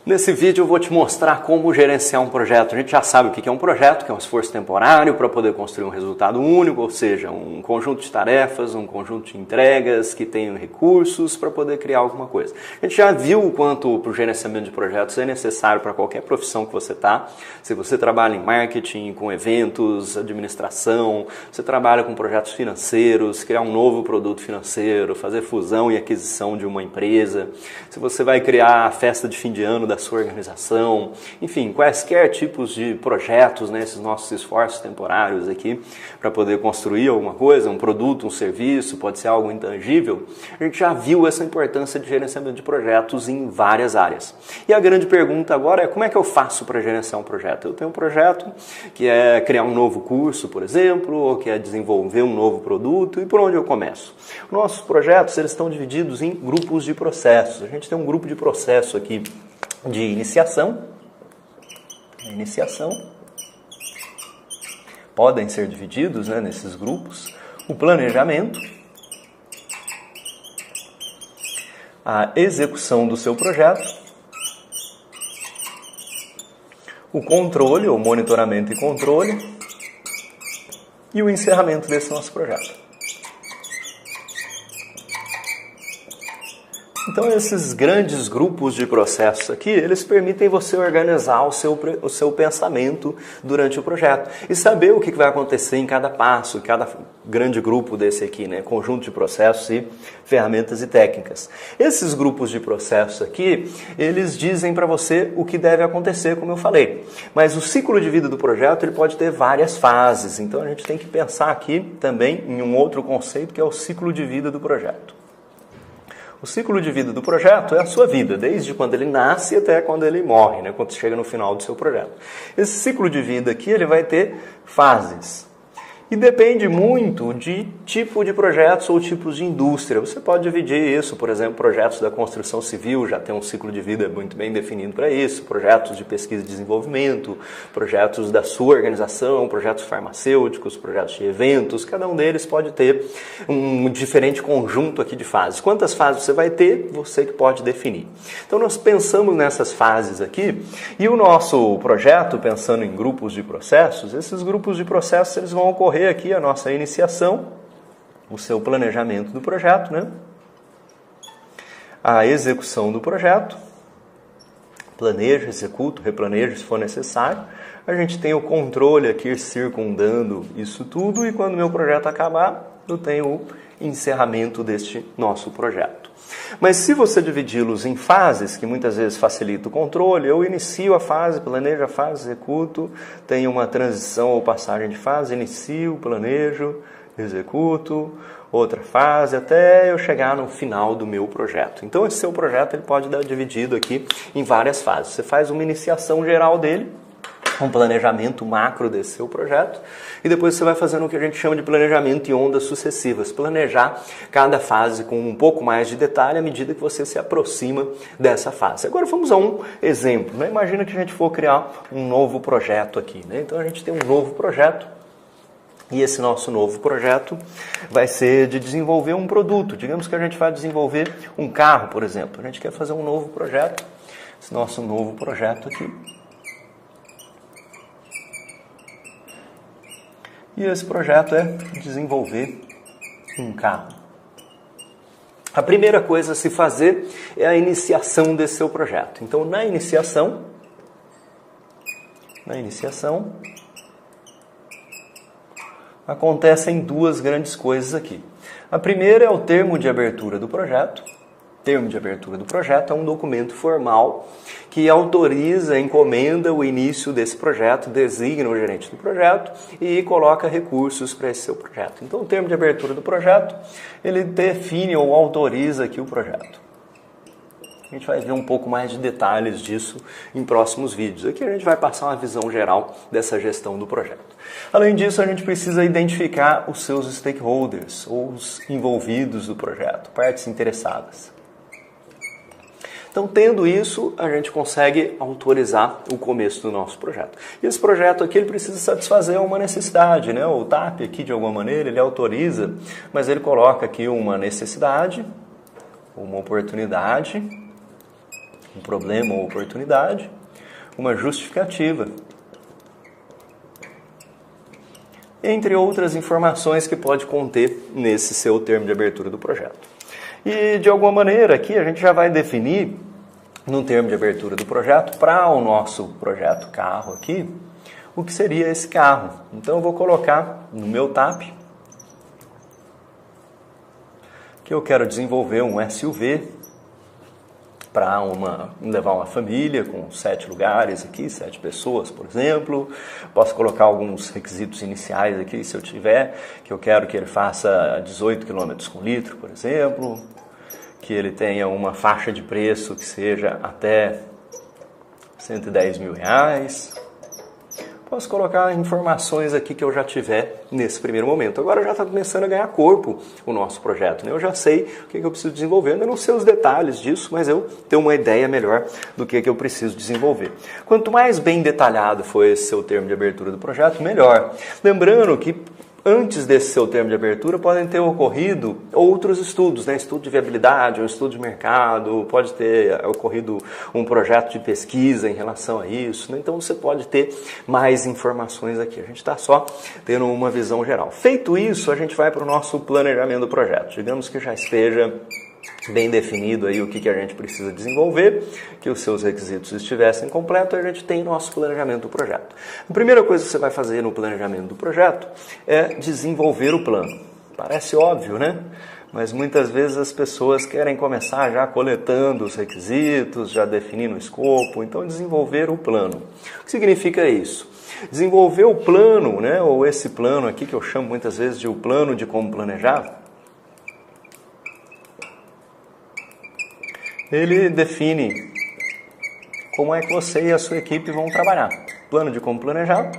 Nesse vídeo eu vou te mostrar como gerenciar um projeto. A gente já sabe o que é um projeto, que é um esforço temporário para poder construir um resultado único, ou seja, um conjunto de tarefas, um conjunto de entregas que tenham recursos para poder criar alguma coisa. A gente já viu o quanto o gerenciamento de projetos é necessário para qualquer profissão que você está. Se você trabalha em marketing, com eventos, administração, você trabalha com projetos financeiros, criar um novo produto financeiro, fazer fusão e aquisição de uma empresa, se você vai criar a festa de fim de ano da sua organização, enfim, quaisquer tipos de projetos, né, esses nossos esforços temporários aqui para poder construir alguma coisa, um produto, um serviço, pode ser algo intangível, a gente já viu essa importância de gerenciamento de projetos em várias áreas. E a grande pergunta agora é como é que eu faço para gerenciar um projeto? Eu tenho um projeto que é criar um novo curso, por exemplo, ou que é desenvolver um novo produto, e por onde eu começo? Nossos projetos, eles estão divididos em grupos de processos. A gente tem um grupo de processo aqui de iniciação, podem ser divididos, né, nesses grupos, o planejamento, a execução do seu projeto, o controle, ou monitoramento e controle, e o encerramento desse nosso projeto. Então esses grandes grupos de processos aqui, eles permitem você organizar o seu pensamento durante o projeto e saber o que vai acontecer em cada passo, em cada grande grupo desse aqui, né? Conjunto de processos e ferramentas e técnicas. Esses grupos de processos aqui, eles dizem para você o que deve acontecer, como eu falei. Mas o ciclo de vida do projeto, ele pode ter várias fases, então a gente tem que pensar aqui também em um outro conceito que é o ciclo de vida do projeto. O ciclo de vida do projeto é a sua vida, desde quando ele nasce até quando ele morre, né? Quando chega no final do seu projeto. Esse ciclo de vida aqui, ele vai ter fases. E depende muito de tipo de projetos ou tipos de indústria. Você pode dividir isso, por exemplo, projetos da construção civil já tem um ciclo de vida muito bem definido para isso, projetos de pesquisa e desenvolvimento, projetos da sua organização, projetos farmacêuticos, projetos de eventos, cada um deles pode ter um diferente conjunto aqui de fases. Quantas fases você vai ter, você que pode definir. Então nós pensamos nessas fases aqui e o nosso projeto, pensando em grupos de processos, esses grupos de processos eles vão ocorrer aqui a nossa iniciação, o seu planejamento do projeto, né? A execução do projeto, planejo, executo, replanejo se for necessário. A gente tem o controle aqui circundando isso tudo e quando o meu projeto acabar, eu tenho o encerramento deste nosso projeto. Mas se você dividi-los em fases, que muitas vezes facilita o controle, eu inicio a fase, planejo a fase, executo, tenho uma transição ou passagem de fase, inicio, planejo, executo, outra fase, até eu chegar no final do meu projeto. Então esse seu projeto ele pode dar dividido aqui em várias fases. Você faz uma iniciação geral dele, um planejamento macro desse seu projeto e depois você vai fazendo o que a gente chama de planejamento em ondas sucessivas, planejar cada fase com um pouco mais de detalhe à medida que você se aproxima dessa fase. Agora vamos a um exemplo, né? Imagina que a gente for criar um novo projeto aqui, né? Então a gente tem um novo projeto e esse nosso novo projeto vai ser de desenvolver um produto. Digamos que a gente vai desenvolver um carro, por exemplo. A gente quer fazer um novo projeto, esse nosso novo projeto aqui. E esse projeto é desenvolver um carro. A primeira coisa a se fazer é a iniciação desse seu projeto. Então, na iniciação, acontecem duas grandes coisas aqui. A primeira é o termo de abertura do projeto. Termo de abertura do projeto é um documento formal que autoriza, encomenda o início desse projeto, designa o gerente do projeto e coloca recursos para esse seu projeto. Então, o termo de abertura do projeto, ele define ou autoriza aqui o projeto. A gente vai ver um pouco mais de detalhes disso em próximos vídeos. Aqui a gente vai passar uma visão geral dessa gestão do projeto. Além disso, a gente precisa identificar os seus stakeholders, ou os envolvidos do projeto, partes interessadas. Então, tendo isso, a gente consegue autorizar o começo do nosso projeto. E esse projeto aqui ele precisa satisfazer uma necessidade, né? O TAP aqui, de alguma maneira, ele autoriza, mas ele coloca aqui uma necessidade, uma oportunidade um problema ou oportunidade, uma justificativa, entre outras informações que pode conter nesse seu termo de abertura do projeto. E, de alguma maneira, aqui a gente já vai definir, no termo de abertura do projeto, para o nosso projeto carro aqui, o que seria esse carro. Então, eu vou colocar no meu TAP que eu quero desenvolver um SUV para levar uma família com 7 lugares aqui, 7 pessoas, por exemplo. Posso colocar alguns requisitos iniciais aqui, se eu tiver, que eu quero que ele faça 18 km com litro, por exemplo, que ele tenha uma faixa de preço que seja até R$110 mil. Posso colocar informações aqui que eu já tiver nesse primeiro momento. Agora já está começando a ganhar corpo o nosso projeto, né? Eu já sei o que eu preciso desenvolver, eu não sei os detalhes disso, mas eu tenho uma ideia melhor do que eu preciso desenvolver. Quanto mais bem detalhado for esse seu termo de abertura do projeto, melhor. Lembrando que antes desse seu termo de abertura podem ter ocorrido outros estudos, né? Estudo de viabilidade, um estudo de mercado, pode ter ocorrido um projeto de pesquisa em relação a isso, né? Então você pode ter mais informações aqui. A gente está só tendo uma visão geral. Feito isso, a gente vai para o nosso planejamento do projeto. Digamos que já esteja bem definido aí o que a gente precisa desenvolver, que os seus requisitos estivessem completos, a gente tem nosso planejamento do projeto. A primeira coisa que você vai fazer no planejamento do projeto é desenvolver o plano. Parece óbvio, né? Mas muitas vezes as pessoas querem começar já coletando os requisitos, já definindo o escopo, então desenvolver o plano. O que significa isso? Desenvolver o plano, né, ou esse plano aqui que eu chamo muitas vezes de o plano de como planejar, ele define como é que você e a sua equipe vão trabalhar. Plano de como planejar,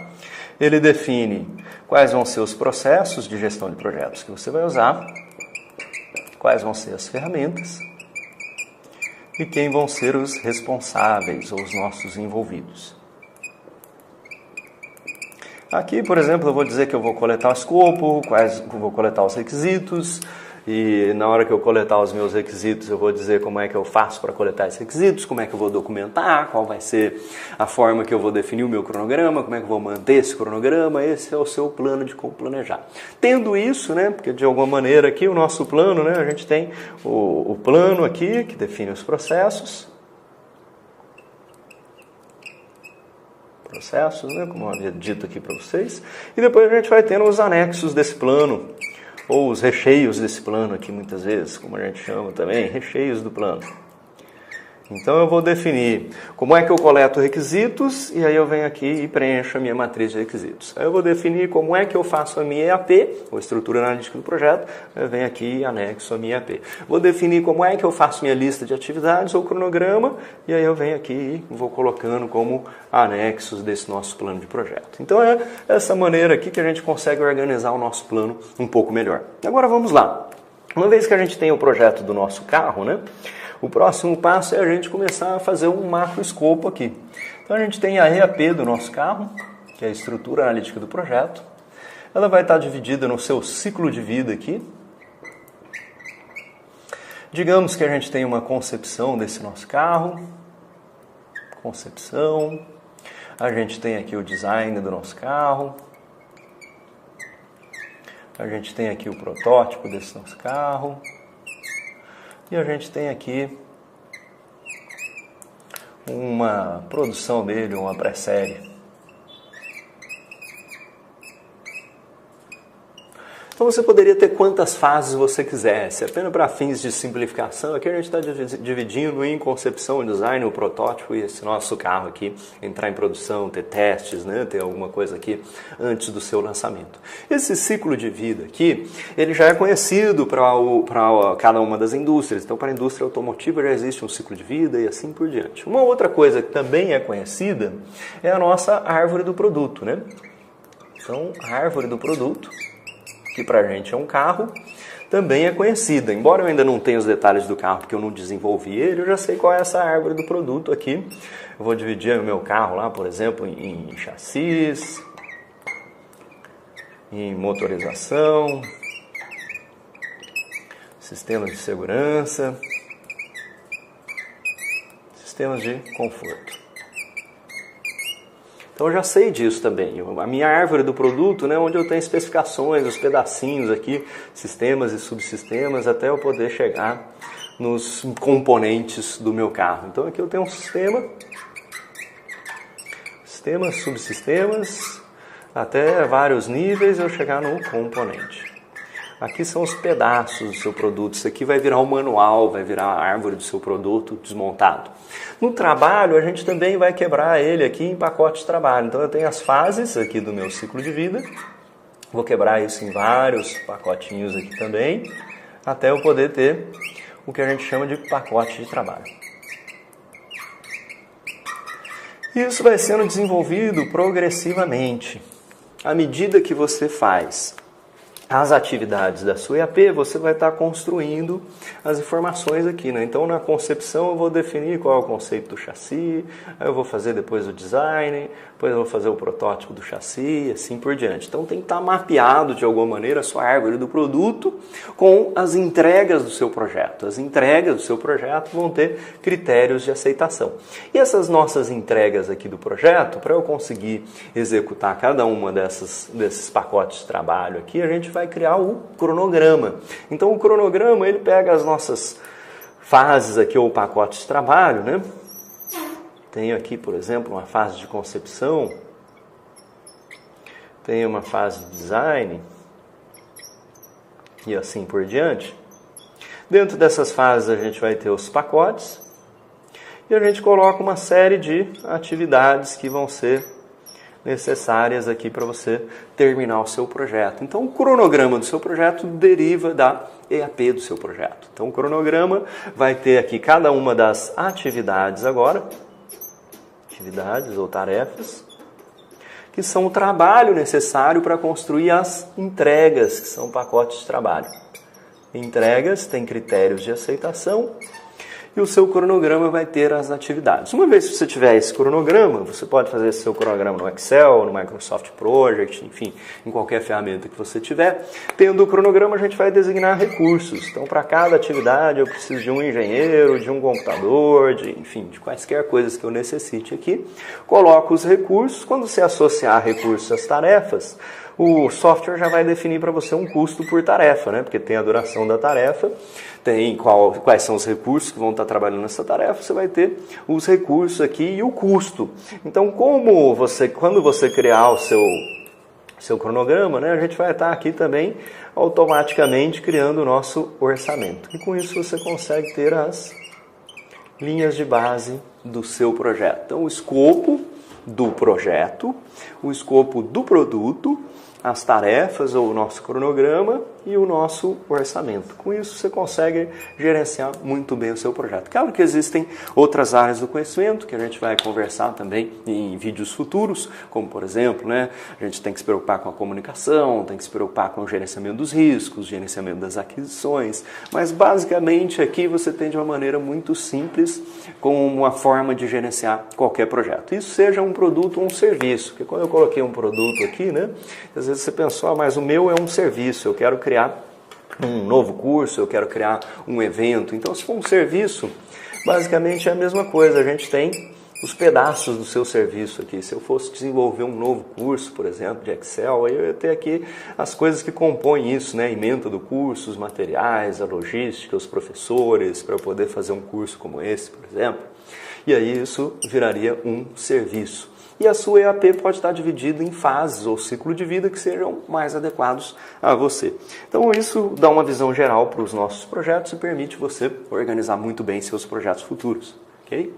ele define quais vão ser os processos de gestão de projetos que você vai usar, quais vão ser as ferramentas e quem vão ser os responsáveis ou os nossos envolvidos. Aqui, por exemplo, eu vou dizer que eu vou coletar o escopo, vou coletar os requisitos, e na hora que eu coletar os meus requisitos, eu vou dizer como é que eu faço para coletar esses requisitos, como é que eu vou documentar, qual vai ser a forma que eu vou definir o meu cronograma, como é que eu vou manter esse cronograma. Esse é o seu plano de como planejar. Tendo isso, né, porque de alguma maneira aqui o nosso plano, né, a gente tem o plano aqui, que define os processos, né, como eu havia dito aqui para vocês, e depois a gente vai tendo os anexos desse plano, ou os recheios desse plano aqui, muitas vezes, como a gente chama também, recheios do plano. Então eu vou definir como é que eu coleto requisitos e aí eu venho aqui e preencho a minha matriz de requisitos. Aí eu vou definir como é que eu faço a minha EAP, ou estrutura analítica do projeto, eu venho aqui e anexo a minha EAP. Vou definir como é que eu faço minha lista de atividades ou cronograma e aí eu venho aqui e vou colocando como anexos desse nosso plano de projeto. Então é essa maneira aqui que a gente consegue organizar o nosso plano um pouco melhor. Agora vamos lá. Uma vez que a gente tem o projeto do nosso carro, né? O próximo passo é a gente começar a fazer um macro escopo aqui. Então a gente tem a EAP do nosso carro, que é a estrutura analítica do projeto. Ela vai estar dividida no seu ciclo de vida aqui. Digamos que a gente tem uma concepção desse nosso carro. Concepção. A gente tem aqui o design do nosso carro. A gente tem aqui o protótipo desse nosso carro. E a gente tem aqui uma produção dele, uma pré-série. Então você poderia ter quantas fases você quisesse, apenas para fins de simplificação. Aqui a gente está dividindo em concepção, design, o protótipo e esse nosso carro aqui, entrar em produção, ter testes, né? Ter alguma coisa aqui antes do seu lançamento. Esse ciclo de vida aqui, ele já é conhecido para cada uma das indústrias. Então para a indústria automotiva já existe um ciclo de vida e assim por diante. Uma outra coisa que também é conhecida é a nossa árvore do produto, né? Então a árvore do produto, que para a gente é um carro, também é conhecida. Embora eu ainda não tenha os detalhes do carro, porque eu não desenvolvi ele, eu já sei qual é essa árvore do produto aqui. Eu vou dividir o meu carro lá, por exemplo, em chassis, em motorização, sistemas de segurança, sistemas de conforto. Então eu já sei disso também. A minha árvore do produto, né, onde eu tenho especificações, os pedacinhos aqui, sistemas e subsistemas, até eu poder chegar nos componentes do meu carro. Então aqui eu tenho um sistema, sistemas, subsistemas, até vários níveis eu chegar no componente. Aqui são os pedaços do seu produto. Isso aqui vai virar um manual, vai virar a árvore do seu produto desmontado. No trabalho, a gente também vai quebrar ele aqui em pacotes de trabalho. Então eu tenho as fases aqui do meu ciclo de vida. Vou quebrar isso em vários pacotinhos aqui também, até eu poder ter o que a gente chama de pacote de trabalho. Isso vai sendo desenvolvido progressivamente. À medida que você faz as atividades da sua EAP, você vai estar construindo as informações aqui, né? Então, na concepção, eu vou definir qual é o conceito do chassi, aí eu vou fazer depois o design, depois eu vou fazer o protótipo do chassi, assim por diante. Então, tem que estar mapeado, de alguma maneira, a sua árvore do produto com as entregas do seu projeto. As entregas do seu projeto vão ter critérios de aceitação. E essas nossas entregas aqui do projeto, para eu conseguir executar cada uma desses pacotes de trabalho aqui, a gente vai criar o cronograma. Então o cronograma, ele pega as nossas fases aqui, ou pacotes de trabalho, né? Tenho aqui, por exemplo, uma fase de concepção, tenho uma fase de design, e assim por diante. Dentro dessas fases a gente vai ter os pacotes, e a gente coloca uma série de atividades que vão ser necessárias aqui para você terminar o seu projeto. Então, o cronograma do seu projeto deriva da EAP do seu projeto. Então, o cronograma vai ter aqui cada uma das atividades agora, atividades ou tarefas, que são o trabalho necessário para construir as entregas, que são pacotes de trabalho. Entregas têm critérios de aceitação, e o seu cronograma vai ter as atividades. Uma vez que você tiver esse cronograma, você pode fazer esse seu cronograma no Excel, no Microsoft Project, enfim, em qualquer ferramenta que você tiver. Tendo o cronograma, a gente vai designar recursos. Então, para cada atividade, eu preciso de um engenheiro, de um computador, enfim, de quaisquer coisas que eu necessite aqui. Coloco os recursos. Quando você associar recursos às tarefas, o software já vai definir para você um custo por tarefa, né? Porque tem a duração da tarefa, tem quais são os recursos que vão estar trabalhando nessa tarefa, você vai ter os recursos aqui e o custo. Então, quando você criar o seu cronograma, né, a gente vai estar aqui também automaticamente criando o nosso orçamento. E com isso você consegue ter as linhas de base do seu projeto. Então, o escopo do projeto, o escopo do produto, as tarefas ou o nosso cronograma e o nosso orçamento. Com isso você consegue gerenciar muito bem o seu projeto. Claro que existem outras áreas do conhecimento que a gente vai conversar também em vídeos futuros, como por exemplo, né, a gente tem que se preocupar com a comunicação, tem que se preocupar com o gerenciamento dos riscos, gerenciamento das aquisições, mas basicamente aqui você tem de uma maneira muito simples como uma forma de gerenciar qualquer projeto. Isso seja um produto ou um serviço, porque quando eu coloquei um produto aqui, né, às vezes você pensou, mas o meu é um serviço, eu quero criar um novo curso, eu quero criar um evento. Então, se for um serviço, basicamente é a mesma coisa. A gente tem os pedaços do seu serviço aqui. Se eu fosse desenvolver um novo curso, por exemplo, de Excel, aí eu ia ter aqui as coisas que compõem isso, né? A ementa do curso, os materiais, a logística, os professores, para eu poder fazer um curso como esse, por exemplo. E aí isso viraria um serviço. E a sua EAP pode estar dividida em fases ou ciclo de vida que sejam mais adequados a você. Então isso dá uma visão geral para os nossos projetos e permite você organizar muito bem seus projetos futuros, ok?